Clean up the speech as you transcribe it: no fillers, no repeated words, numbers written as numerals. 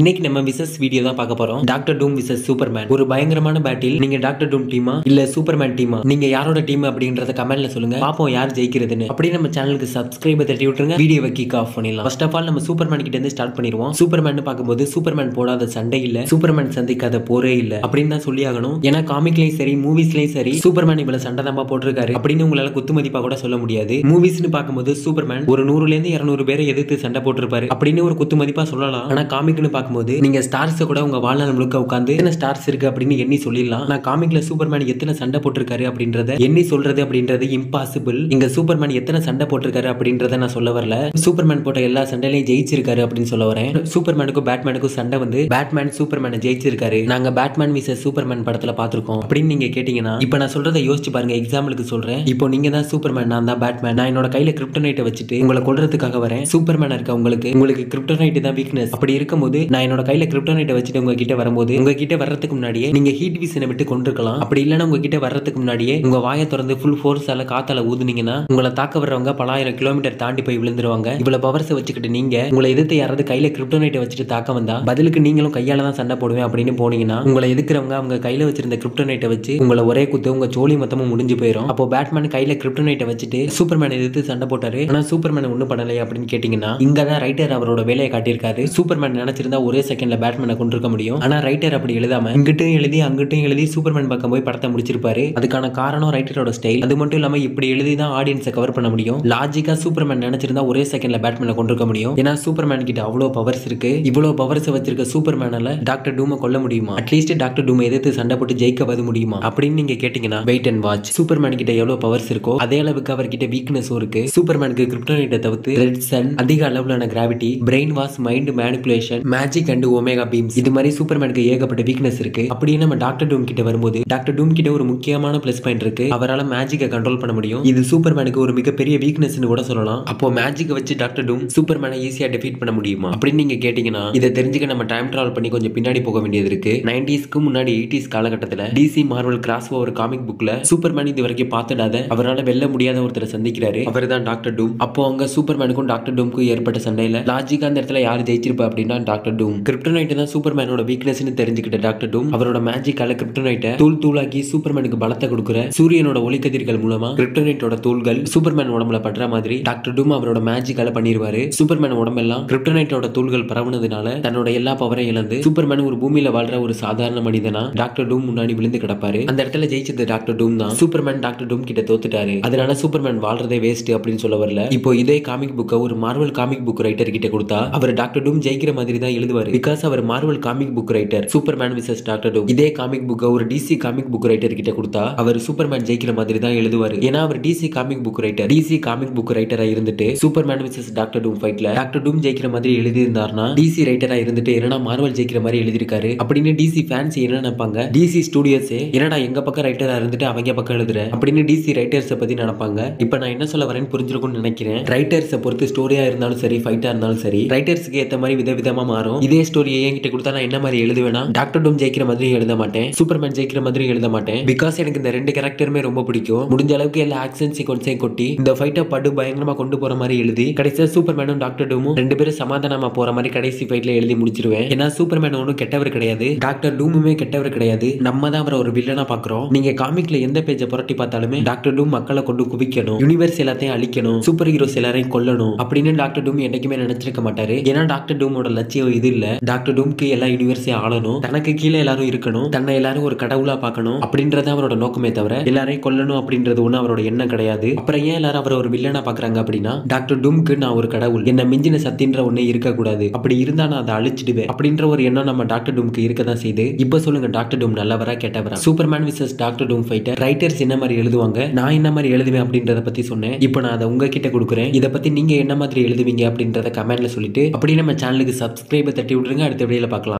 இன்னைக்கு நம்ம versus video தான் பார்க்க போறோம். டாக்டர் டூம் விசஸ் சூப்பர்மேன். ஒரு பயங்கரமான பேட்டில். நீங்க டாக்டர் டூம் டீமா இல்ல சூப்பர்மேன் டீமா? நீங்க யாரோட டீம் அப்படின்றத கமெண்ட்ல சொல்லுங்க. பாப்போம் யார் ஜெயிக்கிறதுன்னு. அப்படியே நம்ம சேனலுக்கு சப்ஸ்கிரைப் தட்டி விட்டுருங்க. வீடியோவை கிக் ஆஃப் பண்ணிடலாம். ஃபர்ஸ்ட் ஆஃப் ஆல் நம்ம சூப்பர்மேன் கிட்ட இருந்து ஸ்டார்ட் பண்ணிடுவோம். சூப்பர்மேன் பார்க்கும்போது சூப்பர்மேன் போடாத சண்டை இல்ல, சூப்பர்மேன் சந்திக்காத போரே இல்ல அப்படின்னு தான் சொல்லி ஆகணும். ஏன்னா காமிக்லயும் சரி மூவிஸ்லயும் சரி சூப்பர்மேன் இவ்வளவு சண்டை தான் போட்டிருக்காரு அப்படின்னு உங்களால குத்து மதிப்பா கூட சொல்ல முடியாது. மூவிஸ்னு பார்க்கும்போது சூப்பர்மேன் ஒரு 100ல இருந்து 200 பேரை எதிர்த்து சண்டை போட்டிருப்பாரு அப்படின்னு ஒரு குத்து மதிப்பா சொல்லலாம். ஆனா காமிக்னு பார்க்கும்போது நீங்க ஸ்டார்ஸ் கூட உங்க வாழ்நாள் முழுக்க உட்கார்ந்து எத்தனை ஸ்டார்ஸ் இருக்கு அப்படின்னு எண்ணி சொல்லிடலாம். நான் காமிக்ல சூப்பர்மேன் எத்தனை சண்டை போட்டிருக்காரு அப்படின்றத எண்ணி சொல்றது அப்படின்றது இம்பாசிபிள். இங்க சூப்பர்மேன் எத்தனை சண்டை போட்டிருக்காரு அப்படின்றத நான் சொல்ல வரல. சூப்பர்மேன் போட்ட எல்லா சண்டையிலையும் ஜெயிச்சிருக்காரு அப்படின்னு சொல்ல வரேன். சூப்பர்மேனுக்கும் பேட்மேனுக்கும் சண்டை வந்து பேட்மேன் சூப்பர்மேனை ஜெயிச்சிருக்காரு. நாங்க பேட்மேன் விசஸ் சூப்பர்மேன் படத்துல பாத்துருக்கோம் அப்படின்னு நீங்க கேட்டீங்கன்னா இப்ப நான் சொல்றதை யோசிச்சு பாருங்க. எக்ஸாம்பிளுக்கு சொல்றேன். இப்போ நீங்க தான் சூப்பர்மேன், நான் தான் பேட்மேன். நான் என்னோட கையில கிரிப்டோனைட்டை வச்சுட்டு உங்களை கொல்றதுக்காக வரேன். சூப்பர்மேன் இருக்க உங்களுக்கு கிரிப்டோனைட் தான் வீக்னஸ். அப்படி இருக்கும்போது நான் என்னோட கையில கிரிப்டோனைட்டை வச்சுட்டு உங்ககிட்ட வரும்போது உங்ககிட்ட வர்றதுக்கு முன்னாடியே நீங்க ஹீட் விசனை விட்டு கொண்டிருக்கலாம். அப்படி இல்லைன்னா உங்ககிட்ட வர்றதுக்கு முன்னாடியே உங்க வாயை திறந்து ஃபுல் ஃபோர்ஸால காத்தால ஊதுனீங்கன்னா உங்களை தாக்க வர்றவங்க பல ஆயிரம் கிலோமீட்டர் தாண்டி போய் விழுந்துருவாங்க. இவ்வளவு பவர்ஸ் வச்சுக்கிட்டு நீங்க உங்களை எதிர்த்து யாராவது கையில கிரிப்டோனைட்டை வச்சுட்டு தாக்க வந்தா பதிலுக்கு நீங்களும் கையால தான் சண்டை போடுவேன் அப்படின்னு போனீங்கன்னா உங்களை எதிர்க்கிறவங்க அவங்க கையில வச்சிருந்த கிரிப்டோனைட்டை வச்சு உங்களை ஒரே குத்து உங்க சோழி மொத்தமும் முடிஞ்சு போயிடும். அப்போ பேட்மேன் கையில கிரிப்டோனைட்டை வச்சுட்டு சூப்பர்மேன் எதிர்த்து சண்டை போட்டாரு. ஆனா சூப்பர்மேன் ஒன்னும் பண்ணலையே அப்படின்னு கேட்டீங்கன்னா இங்கதான் ரைட்டர் அவரோட வேலையை காட்டியிருக்காரு. சூப்பர்மேன் நினைச்சிருந்தா ஒரே செகண்ட்ல பேட்மேனை கொண்டிருக்க முடியும். ஆனா ரைட்டர் அப்படி எழுதாம இங்கிட்டும் எழுதி அங்கிட்டும் எழுதி சூப்பர்மேன் பக்கம் போய் படத்தை முடிச்சிருப்பாரு. அதுக்கான காரணம் ரைட்டரோட ஸ்டைல். அது மட்டும் இல்லாம இப்படி எழுதி தான் ஆடியன்ஸை கவர் பண்ண முடியும். லாஜிக்கா சூப்பர்மேன் நினைச்சிருந்தா ஒரே செகண்ட்ல பேட்மேனை கொண்டிருக்க முடியும். ஏன்னா சூப்பர்மேன் கிட்ட அவ்வளவு பவர்ஸ் இருக்கு. இவ்வளவு பவர்ஸ் வச்சிருக்க சூப்பர்மேனால டாக்டர் டூமை கொல்ல முடியுமா? அட்லீஸ்ட் டாக்டர் டூமை எதிர்த்து சண்டை போட்டு ஜெயிக்கவது முடியுமா அப்படின்னு நீங்க கேட்டீங்கன்னா வெயிட் அண்ட் வாட்ச். சூப்பர்மேன் கிட்ட எவ்வளவு பவர்ஸ் இருக்கோ அதே அளவுக்கு அவர்கிட்ட வீக்னஸும் இருக்கு. சூப்பர்மேனுக்கு கிரிப்டோனைட்டை தவிர்த்து ரெட் சன், அதிக அளவிலான gravity, brain wash, mind manipulation, magic and omega beams, இது மாதிரி சூப்பர்மேனுக்கு ஏகப்பட்ட வீக்னஸ் இருக்கு. அப்படியே நம்ம டாக்டர் டூம் கிட்ட வரும்போது டாக்டர் டூம் கிட்ட ஒரு முக்கியமான பிளஸ் பாயிண்ட் இருக்கு. அவரால் மேஜிக்கை கண்ட்ரோல் பண்ண முடியும். இது சூப்பர்மேனுக்கு ஒரு மிகப்பெரிய வீக்னஸ் கூட சொல்லலாம். அப்போ மேஜிக்கை வச்சு டாக்டர் டூம் சூப்பர்மேனை ஈஸியா டிஃபீட் பண்ண முடியுமா அப்படின்னு நீங்க கேட்டீங்கன்னா இதை தெரிஞ்சுக்க நம்ம டைம் டிராவல் பண்ணி கொஞ்சம் பின்னாடி போக வேண்டியது இருக்கு. 90ஸ்க்கு முன்னாடி 80s காலகட்டத்தில் DC Marvel crossover comic புக்ல சூப்பர்மேன் இது வரைக்கும் பார்த்துடாத அவரால் வெல்ல முடியாத ஒருத்தரை சந்திக்கிறாரு. அவர் தான் டாக்டர் டூம். அப்போ அங்க சூப்பர்மேனுக்கும் டாக்டர் டூமுக்கும் ஏற்பட்ட சண்டையில லாஜிக்கா அந்த இடத்துல யார் ஜெயிச்சிருப்பா அப்படின்னா டாக்டர் டூம். கிரிப்டோனைட் தான் சூப்பர்மேனோட வீக்னஸ்னு தெரிஞ்சுக்கிட்ட டாக்டர் டூம் அவரோட மேஜிக்கால கிரிப்டோனைட்டை தூளாக்கி சூப்பர்மேனுக்கு பலத்தை கொடுக்குற சூரியனோட ஒளிக்கதிர்கள் மூலமா கிரிப்டோனைட்டோட தூள்கள் சூப்பர்மேன் உடம்புல படுற மாதிரி டாக்டர் டூம் அவரோட மேஜிக்கால பண்ணிடுவாரு. சூப்பர்மேன் உடம்பெல்லாம் கிரிப்டோனைட்டோட தூள்கள் பரவுனதுனால தன்னோட எல்லா பவரையும் இழந்து சூப்பர்மேன் ஒரு பூமியில வாழ்ற ஒரு சாதாரண மனிதனா டாக்டர் டூம் முன்னாடி விழுந்து கிடப்பாரு. அந்த இடத்துல ஜெயிச்சது டாக்டர் டூம் தான். சூப்பர்மேன் டாக்டர் டூம் கிட்ட தோத்துட்டாரு. அதனால சூப்பர்மேன் வாழ்றதே வேஸ்ட் அப்படின்னு சொல்ல வரல. இப்போ இதே காமிக் புக்கை ஒரு மார்வல் காமிக் புக் ரைட்டர் கிட்ட கொடுத்தா அவர் டாக்டர் டூம் ஜெயிக்கிற மாதிரி தான் எழுதுவாரு. பிகாஸ் அவர் Marvel comic book writer. Superman versus Doctor Doom. இதே காமிக் புக்கை ஒரு டிசி காமிக் புக் ரைட்டர் கிட்ட கொடுத்தா அவர் சூப்பர்மேன் ஜெயிக்கிற மாதிரி தான் எழுதுவாரு. ஏன்னா அவர் டிசி காமிக் புக் ரைட்டரா இருந்துட்டு சூப்பர்மேன் விசஸ் டாக்டர் டூம் ஃபைட்ல டாக்டர் டூம் ஜெயிக்கிற மாதிரி எழுதி இருந்தாருன்னா டிசி ரைட்டரா இருந்துட்டு என்னடா மார்வல் ஜெயிக்கிற மாதிரி எழுதிருக்காரு அப்படின்னு டிசி ஃபேன்ஸ் என்ன நினைப்பாங்க? டிசி ஸ்டுடியோஸ் என்னடா எங்க பக்கம் ரைட்டரா இருந்துட்டு அவங்க பக்கம் எழுதுற அப்படின்னு டிசி ரைட்டர்ஸை பத்தி நினைப்பாங்க. இப்போ நான் என்ன சொல்ல வரேன்னு புரிஞ்சிருக்கும்னு நினைக்கிறேன். ரைட்டர்ஸை பொறுத்து ஸ்டோரியா இருந்தாலும் சரி ஃபைட்டா இருந்தாலும் சரி ரைட்டர்ஸ்க்கு ஏத்த மாதிரி விதவிதமா மாறும். இதே ஸ்டோரியை என்கிட்ட கொடுத்தா நான் என்ன மாதிரி எழுதுவேனா டாக்டர் டூம் ஜெயிக்கிற மாதிரி எழுத மாட்டேன், சூப்பர்மேன் ஜெயிக்கிற மாதிரி எழுத மாட்டேன். பிகாஸ் எனக்கு இந்த ரெண்டு கேரக்டருமே ரொம்ப பிடிக்கும். முடிஞ்ச அளவுக்கு எல்லா ஆக்ஷன் சீக்வன்ஸையும் கொட்டி இந்த ஃபைட்டை படு பயங்கரமா கொண்டு போற மாதிரி எழுதி கடைசியா சூப்பர்மேனும் டாக்டர் டூமும் ரெண்டு பேரும் சமாதானமா போற மாதிரி கடைசி ஃபைட்ல எழுதி முடிச்சிருவேன். ஏன்னா சூப்பர்மேன் ஒன்றும் கெட்டவர் கிடையாது, டாக்டர் டூமுமே கெட்டவர் கிடையாது. நம்ம தான் அவரை ஒரு வில்லனா பாக்குறோம். நீங்க காமிக்ல எந்த பேஜை புரட்டி பார்த்தாலுமே டாக்டர் டூம் மக்களை கொண்டு குவிக்கணும், யூனிவர்ஸ் எல்லாத்தையும் அழிக்கணும், சூப்பர் ஹீரோஸ் எல்லாரையும் கொல்லணும் அப்படின்னு டாக்டர் டூம் என்னைக்குமே நினைச்சிருக்க மாட்டாரு. ஏன்னா டாக்டர் டூமோட லட்சியம் இது இல்ல. டாக்டர் டூம்க்கு எல்லா யூனிவர்ஸையும் ஆளணும், தனக்கு கீழே எல்லாரும் இருக்கணும், தன்னை எல்லாரும் ஒரு கடவுளா பார்க்கணும் அப்படின்றத அவரோட நோக்கமே தவிர எல்லாரையும் கொல்லணும் அப்படின்றது ஒண்ணு அவரோட எண்ணம் கிடையாது. அப்புறம் ஏன் எல்லாரும் அவரை ஒரு வில்லனா பாக்குறாங்க அப்படின்னா டாக்டர் டூம்க்கு நான் ஒரு கடவுள், என்ன மிஞ்சின சத்தின்ற ஒண்ணு இருக்கக்கூடாது, அப்படி இருந்தா நான் அதை அழிச்சிடுவேன் அப்படின்ற ஒரு எண்ணம் நம்ம டாக்டர் டூம்க்கு இருக்கதான் செய்து. இப்ப சொல்லுங்க டாக்டர் டூம் நல்லவரா கெட்டவரா? சூப்பர்மேன் விசஸ் டாக்டர் டூம் ஃபைட்டர் ரைட்டர்ஸ் என்ன மாதிரி எழுதுவாங்க, நான் என்ன மாதிரி எழுதுவேன் அப்படின்றத பத்தி சொன்னேன். இப்போ நான் அதை உங்ககிட்ட கொடுக்குறேன். இதை பத்தி நீங்க என்ன மாதிரி எழுதுவீங்க அப்படின்றத கமெண்ட்ல சொல்லிட்டு அப்படியே நம்ம சேனலுக்கு சப்ஸ்கிரைப் தட்டி விட்டுருங்க. அடுத்த வீடியோல பார்க்கலாம்.